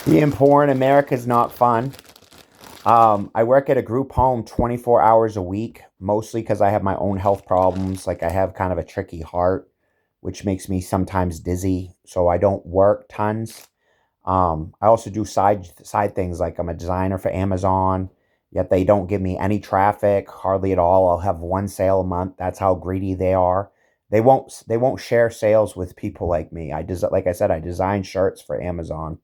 Being poor in America is not fun. I work at a group home 24 hours a week, mostly because I have my own health problems. Like I have kind of a tricky heart, which makes me sometimes dizzy. So I don't work tons. I also do side things like I'm a designer for Amazon. Yet they don't give me any traffic, hardly at all. I'll have one sale a month. That's how greedy they are. They won't share sales with people like me. Like I said, I design shirts for Amazon,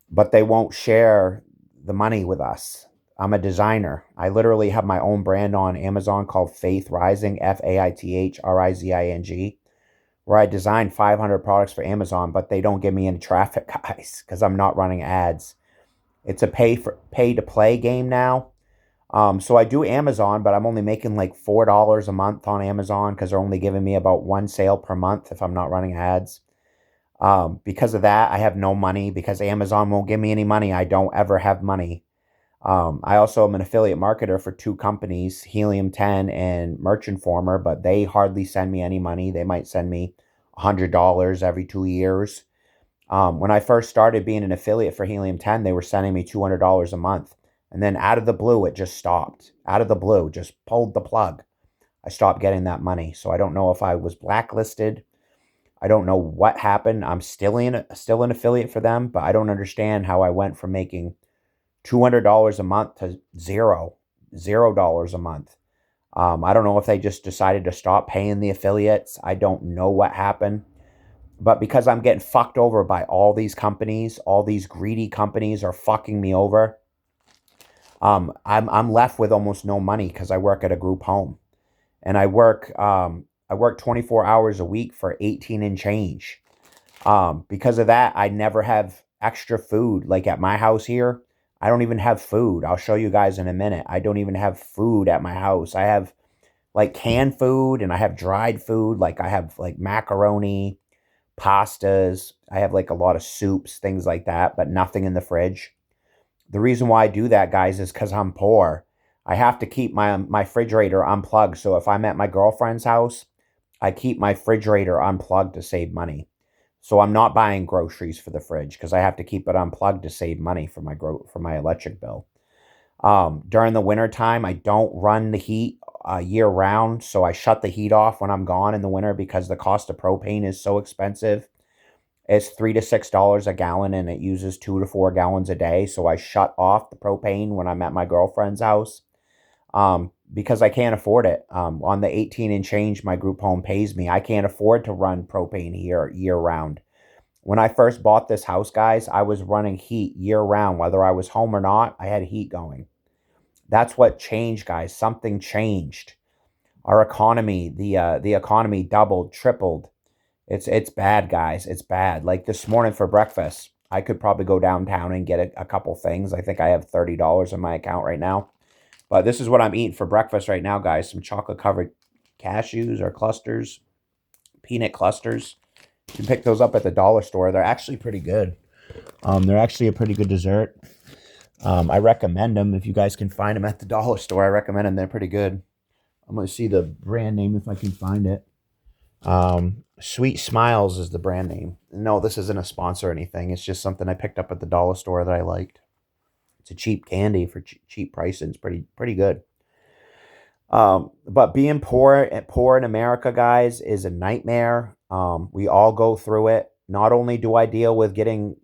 but they won't share the money with us. I'm a designer. I literally have my own brand on Amazon called Faith Rising, FAITHRIZING, where I design 500 products for Amazon, but they don't give me any traffic, guys, because I'm not running ads. It's a pay to play game now. So I do Amazon, but I'm only making like $4 a month on Amazon because they're only giving me about one sale per month if I'm not running ads. Because of that, I have no money because Amazon won't give me any money. I don't ever have money. I also am an affiliate marketer for two companies, Helium 10 and Merchant Former, but they hardly send me any money. They might send me $100 every 2 years. When I first started being an affiliate for Helium 10, they were sending me $200 a month. And then out of the blue, it just stopped. Out of the blue, just pulled the plug. I stopped getting that money. So I don't know if I was blacklisted. I don't know what happened. I'm still an affiliate for them, but I don't understand how I went from making $200 a month to $0 a month. I don't know if they just decided to stop paying the affiliates. I don't know what happened. But because I'm getting fucked over by all these greedy companies are fucking me over. I'm left with almost no money because I work at a group home, and I work 24 hours a week for 18 and change. Because of that, I never have extra food. Like at my house here, I don't even have food. I'll show you guys in a minute. I don't even have food at my house. I have like canned food and I have dried food. Like I have like macaroni, pastas. I have like a lot of soups, things like that, but nothing in the fridge. The reason why I do that, guys, is because I'm poor. I have to keep my refrigerator unplugged. So if I'm at my girlfriend's house, I keep my refrigerator unplugged to save money. So I'm not buying groceries for the fridge because I have to keep it unplugged to save money for for my electric bill. During the winter time, I don't run the heat year round, so I shut the heat off when I'm gone in the winter because the cost of propane is so expensive. It's $3 to $6 a gallon, and it uses 2 to 4 gallons a day. So I shut off the propane when I'm at my girlfriend's house because I can't afford it. On the 18 and change my group home pays me, I can't afford to run propane here year round. When I first bought this house, guys, I was running heat year round. Whether I was home or not, I had heat going. That's what changed, guys. Something changed. Our economy, the economy doubled, tripled. It's bad, guys. It's bad. Like this morning for breakfast, I could probably go downtown and get a couple things. I think I have $30 in my account right now. But this is what I'm eating for breakfast right now, guys. Some chocolate covered cashews or clusters, peanut clusters. You can pick those up at the dollar store. They're actually pretty good. They're actually a pretty good dessert. I recommend them if you guys can find them at the dollar store. I recommend them. They're pretty good. I'm going to see the brand name if I can find it. Sweet Smiles is the brand name. No, this isn't a sponsor or anything. It's just something I picked up at the dollar store that I liked. It's a cheap candy for cheap price, and it's pretty good. But being poor in America, guys, is a nightmare. We all go through it. Not only do I deal with getting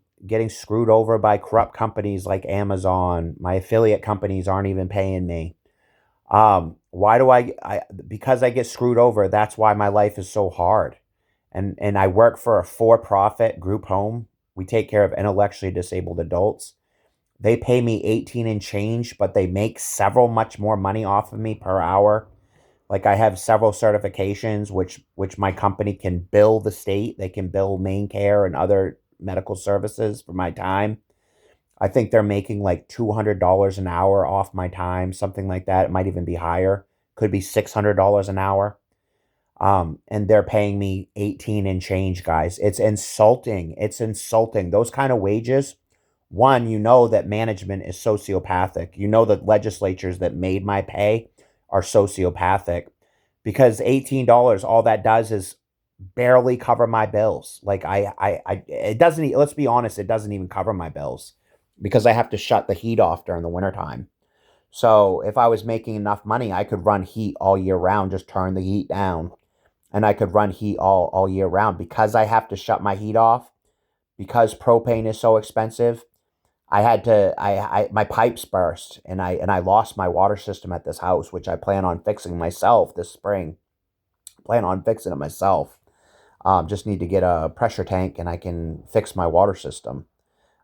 screwed over by corrupt companies like Amazon, my affiliate companies aren't even paying me. Why do I because I get screwed over, that's why my life is so hard. And I work for a for-profit group home. We take care of intellectually disabled adults. They pay me 18 and change, but they make several much more money off of me per hour. Like I have several certifications which my company can bill the state. They can bill Maine Care and other medical services for my time. I think they're making like $200 an hour off my time, something like that. It might even be higher. Could be $600 an hour. And they're paying me 18 and change, guys. It's insulting. It's insulting. Those kind of wages. One, you know that management is sociopathic. You know that legislatures that made my pay are sociopathic because $18, all that does is barely cover my bills. Like it doesn't, let's be honest, it doesn't even cover my bills because I have to shut the heat off during the wintertime. So if I was making enough money, I could run heat all year round, just turn the heat down, and I could run heat all year round. Because I have to shut my heat off, because propane is so expensive, I had to my pipes burst, and I lost my water system at this house, which I plan on fixing myself this spring. Plan on fixing it myself. Just need to get a pressure tank and I can fix my water system.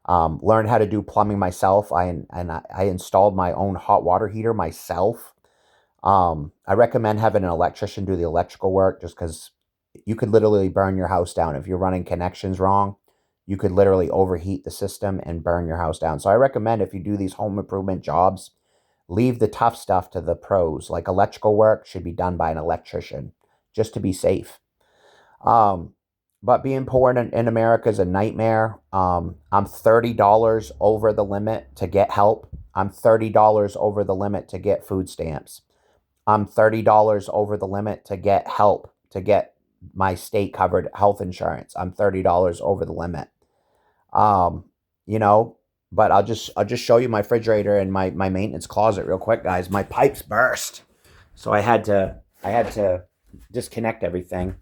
Learned how to do plumbing myself. I installed my own hot water heater myself. I recommend having an electrician do the electrical work just because you could literally burn your house down if you're running connections wrong. You could literally overheat the system and burn your house down. So I recommend if you do these home improvement jobs, leave the tough stuff to the pros. Like electrical work should be done by an electrician just to be safe. Um, but being poor in America is a nightmare. I'm $30 over the limit to get help. I'm $30 over the limit to get food stamps. I'm $30 over the limit to get help, to get my state covered health insurance. I'm $30 over the limit. Um, you know, but I'll just show you my refrigerator and my maintenance closet real quick, guys. My pipes burst. So I had to disconnect everything.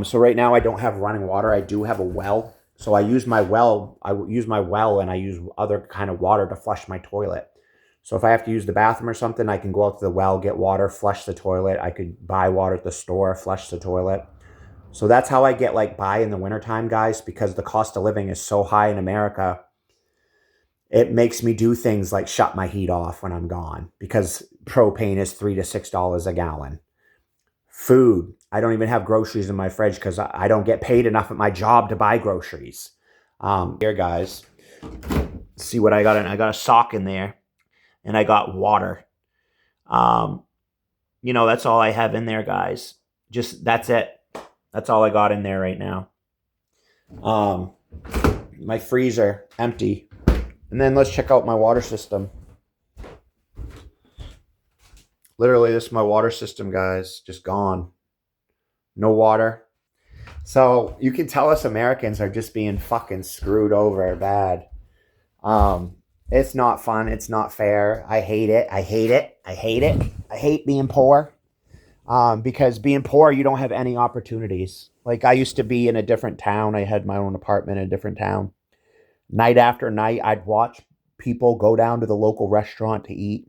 So right now I don't have running water. I do have a well. So I use my well. I use my well and I use other kind of water to flush my toilet. So if I have to use the bathroom or something, I can go out to the well, get water, flush the toilet. I could buy water at the store, flush the toilet. So that's how I get like by in the wintertime, guys, because the cost of living is so high in America. It makes me do things like shut my heat off when I'm gone because propane is $3 to $6 a gallon. Food. I don't even have groceries in my fridge because I don't get paid enough at my job to buy groceries. Here, guys, see what I got in. I got a sock in there, and I got water. That's all I have in there, guys. Just that's it. That's all I got in there right now. My freezer empty, and then let's check out my water system. Literally, this is my water system, guys. Just gone. No water. So you can tell us Americans are just being fucking screwed over bad. It's not fun. It's not fair. I hate it. I hate it. I hate it. I hate being poor. Because being poor, you don't have any opportunities. Like I used to be in a different town. I had my own apartment in a different town. Night after night, I'd watch people go down to the local restaurant to eat.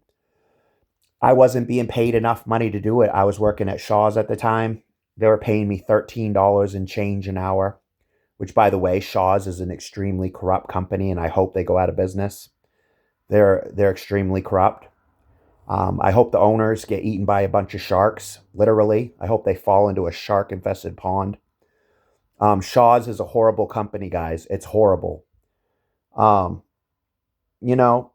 I wasn't being paid enough money to do it. I was working at Shaw's at the time. They were paying me $13 and change an hour, which, by the way, Shaw's is an extremely corrupt company, and I hope they go out of business. They're extremely corrupt. I hope the owners get eaten by a bunch of sharks, literally. I hope they fall into a shark-infested pond. Shaw's is a horrible company, guys. It's horrible. Um, you know,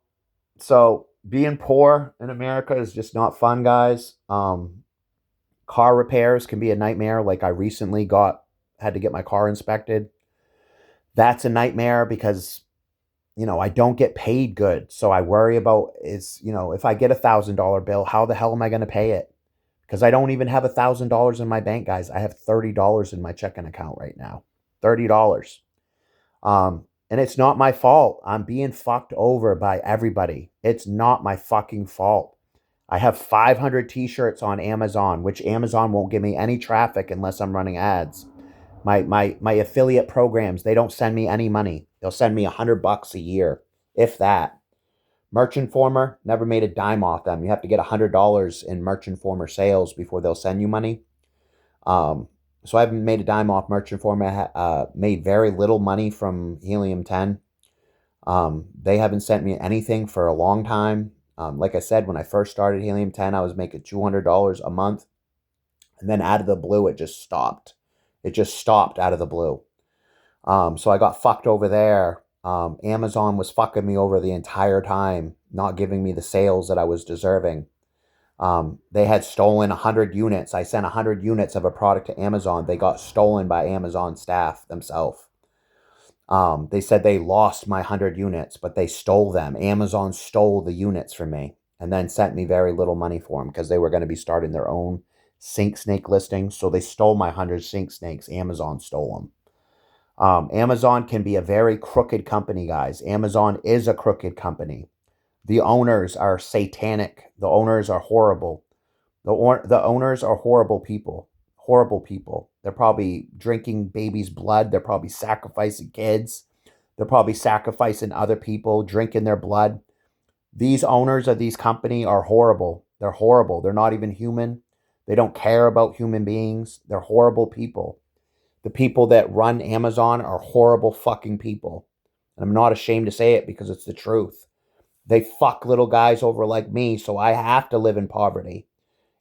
so being poor in America is just not fun, guys. Car repairs can be a nightmare. Like I recently had to get my car inspected. That's a nightmare because, I don't get paid good. So I worry about if I get $1,000 bill, how the hell am I going to pay it? Because I don't even have $1,000 in my bank, guys. I have $30 in my checking account right now. $30. And it's not my fault. I'm being fucked over by everybody. It's not my fucking fault. I have 500 t-shirts on Amazon, which Amazon won't give me any traffic unless I'm running ads. My affiliate programs, they don't send me any money. They'll send me $100 a year, if that. Merch Informer, never made a dime off them. You have to get $100 in Merch Informer sales before they'll send you money. So I haven't made a dime off Merch Informer. Made very little money from Helium 10. They haven't sent me anything for a long time. Like I said, when I first started Helium 10, I was making $200 a month. And then out of the blue, it just stopped. It just stopped out of the blue. So I got fucked over there. Amazon was fucking me over the entire time, not giving me the sales that I was deserving. They had stolen 100 units. I sent 100 units of a product to Amazon. They got stolen by Amazon staff themselves. They said they lost my 100 units, but they stole them. Amazon stole the units from me and then sent me very little money for them because they were going to be starting their own sink snake listings. So they stole my 100 sink snakes. Amazon stole them. Amazon can be a very crooked company, guys. Amazon is a crooked company. The owners are satanic. The owners are horrible. The owners are horrible people. Horrible people. They're probably drinking babies' blood. They're probably sacrificing kids. They're probably sacrificing other people, drinking their blood. These owners of these company are horrible. They're horrible. They're not even human. They don't care about human beings. They're horrible people. The people that run Amazon are horrible fucking people. And I'm not ashamed to say it because it's the truth. They fuck little guys over like me, so I have to live in poverty.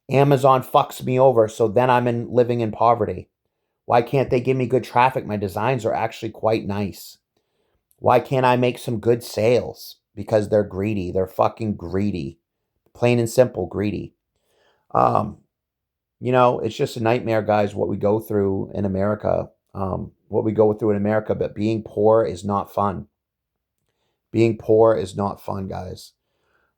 Amazon fucks me over, so then living in poverty. Why can't they give me good traffic? My designs are actually quite nice. Why can't I make some good sales? Because they're greedy. They're fucking greedy. Plain and simple, greedy. It's just a nightmare, guys, what we go through in America. But being poor is not fun. Being poor is not fun, guys.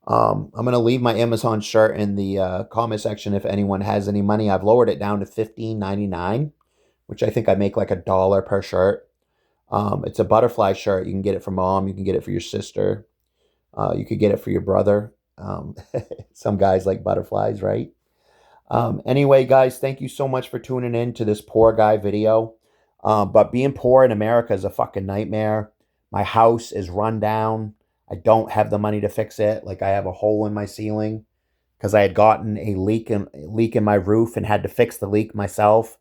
I'm going to leave my Amazon shirt in the comment section if anyone has any money. I've lowered it down to $15.99, which I think I make like $1 per shirt. It's a butterfly shirt. You can get it for mom. You can get it for your sister. You could get it for your brother. Some guys like butterflies, right? Anyway, guys, thank you so much for tuning in to this poor guy video. But being poor in America is a fucking nightmare. My house is run down. I don't have the money to fix it. Like, I have a hole in my ceiling because I had gotten a leak in my roof and had to fix the leak myself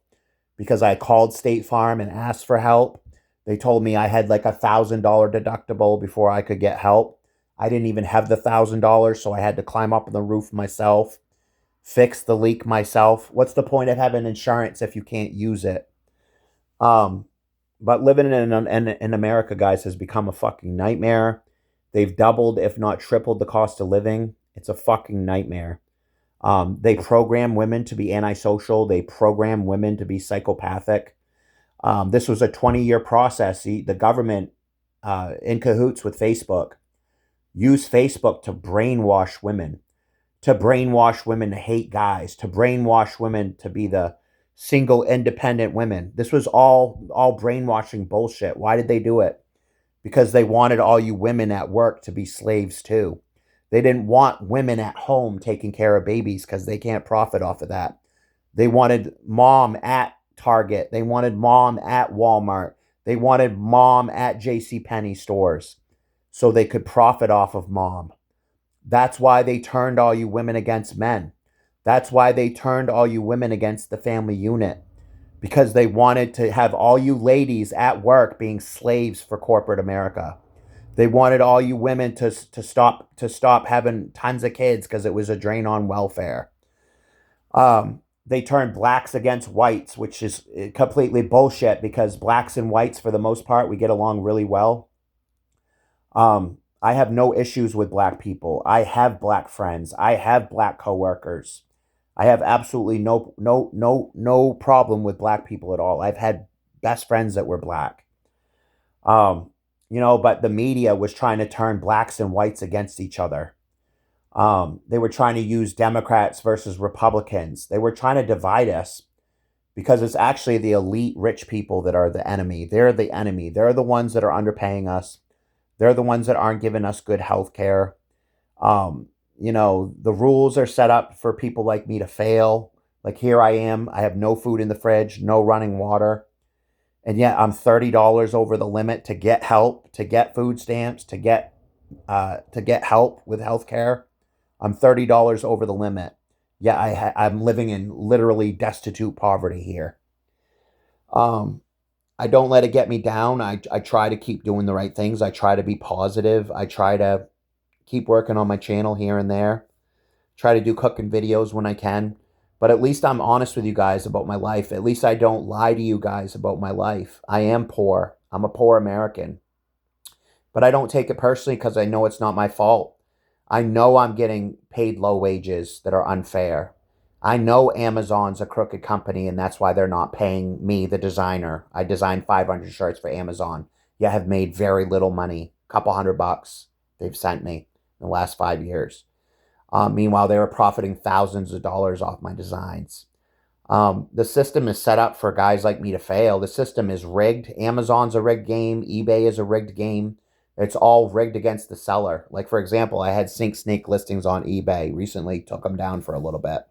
because I called State Farm and asked for help. They told me I had like $1,000 deductible before I could get help. I didn't even have the $1,000, so I had to climb up on the roof myself, fix the leak myself. What's the point of having insurance if you can't use it? But living in America, guys, has become a fucking nightmare. They've doubled, if not tripled, the cost of living. It's a fucking nightmare. They program women to be antisocial. They program women to be psychopathic. This was a 20-year process. The government, in cahoots with Facebook, used Facebook to brainwash women. To brainwash women to hate guys. To brainwash women to be the single, independent women. This was all brainwashing bullshit. Why did they do it? Because they wanted all you women at work to be slaves too. They didn't want women at home taking care of babies because they can't profit off of that. They wanted mom at Target. They wanted mom at Walmart. They wanted mom at JCPenney stores so they could profit off of mom. That's why they turned all you women against men. That's why they turned all you women against the family unit. Because they wanted to have all you ladies at work being slaves for corporate America. They wanted all you women to stop having tons of kids because it was a drain on welfare. They turned blacks against whites, which is completely bullshit because blacks and whites, for the most part, we get along really well. I have no issues with black people. I have black friends. I have black coworkers. I have absolutely no problem with black people at all. I've had best friends that were black. But the media was trying to turn blacks and whites against each other. They were trying to use Democrats versus Republicans. They were trying to divide us because it's actually the elite rich people that are the enemy. They're the enemy. They're the ones that are underpaying us. They're the ones that aren't giving us good health care. The rules are set up for people like me to fail. Like, here I am. I have no food in the fridge, no running water. And yet I'm $30 over the limit to get help, to get food stamps, to get help with health care. I'm $30 over the limit. Yeah, I'm living in literally destitute poverty here. I don't let it get me down. I try to keep doing the right things. I try to be positive. I try to keep working on my channel here and there. Try to do cooking videos when I can. But at least I'm honest with you guys about my life. At least I don't lie to you guys about my life. I am poor. I'm a poor American. But I don't take it personally because I know it's not my fault. I know I'm getting paid low wages that are unfair. I know Amazon's a crooked company, and that's why they're not paying me, the designer. I designed 500 shirts for Amazon, yet have made very little money, a couple $100 they've sent me in the last 5 years. Meanwhile, they were profiting thousands of dollars off my designs. The system is set up for guys like me to fail. The system is rigged. Amazon's a rigged game. eBay is a rigged game. It's all rigged against the seller. Like, for example, I had Sink Snake listings on eBay recently, took them down for a little bit.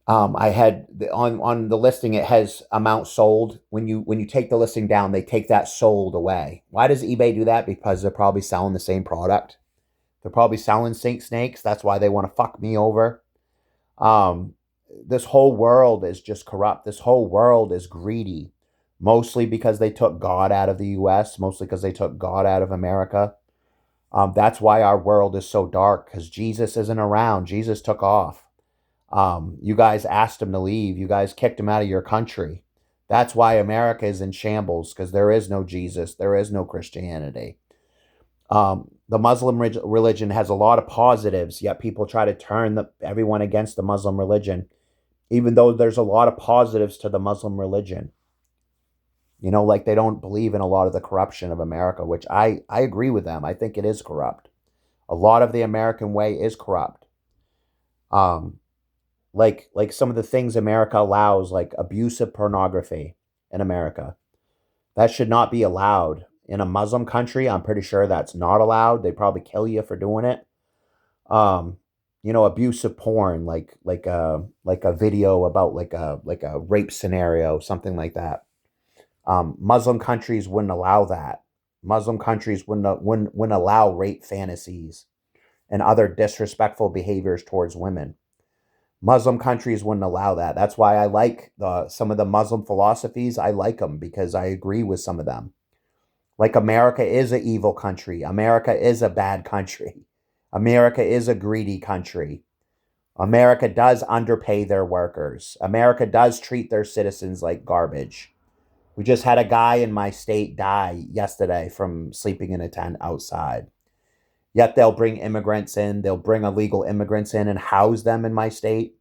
I had on the listing, it has amount sold. When you take the listing down, they take that sold away. Why does eBay do that? Because they're probably selling the same product. They're probably selling Sink Snakes. That's why they want to fuck me over. Um, this whole world is just corrupt. This whole world is greedy, mostly because they took God out of the U.S., mostly because they took God out of America. That's why our world is so dark, because Jesus isn't around. Jesus took off. You guys asked him to leave. You guys kicked him out of your country. That's why America is in shambles, because there is no Jesus. There is no Christianity. The Muslim religion has a lot of positives, yet people try to turn everyone against the Muslim religion, even though there's a lot of positives to the Muslim religion. You know, like they don't believe in a lot of the corruption of America, which I agree with them. I think it is corrupt. A lot of the American way is corrupt. Um, like some of the things America allows, like abusive pornography in America. That should not be allowed. In a Muslim country, I'm pretty sure that's not allowed. They probably kill you for doing it. Um, abusive porn, like a video about like a rape scenario, something like that. Muslim countries wouldn't allow that. Muslim countries wouldn't allow rape fantasies and other disrespectful behaviors towards women. Muslim countries wouldn't allow that. That's why I like some of the Muslim philosophies. I like them because I agree with some of them. Like, America is an evil country. America is a bad country. America is a greedy country. America does underpay their workers. America does treat their citizens like garbage. We just had a guy in my state die yesterday from sleeping in a tent outside. Yet they'll bring immigrants in. They'll bring illegal immigrants in and house them in my state.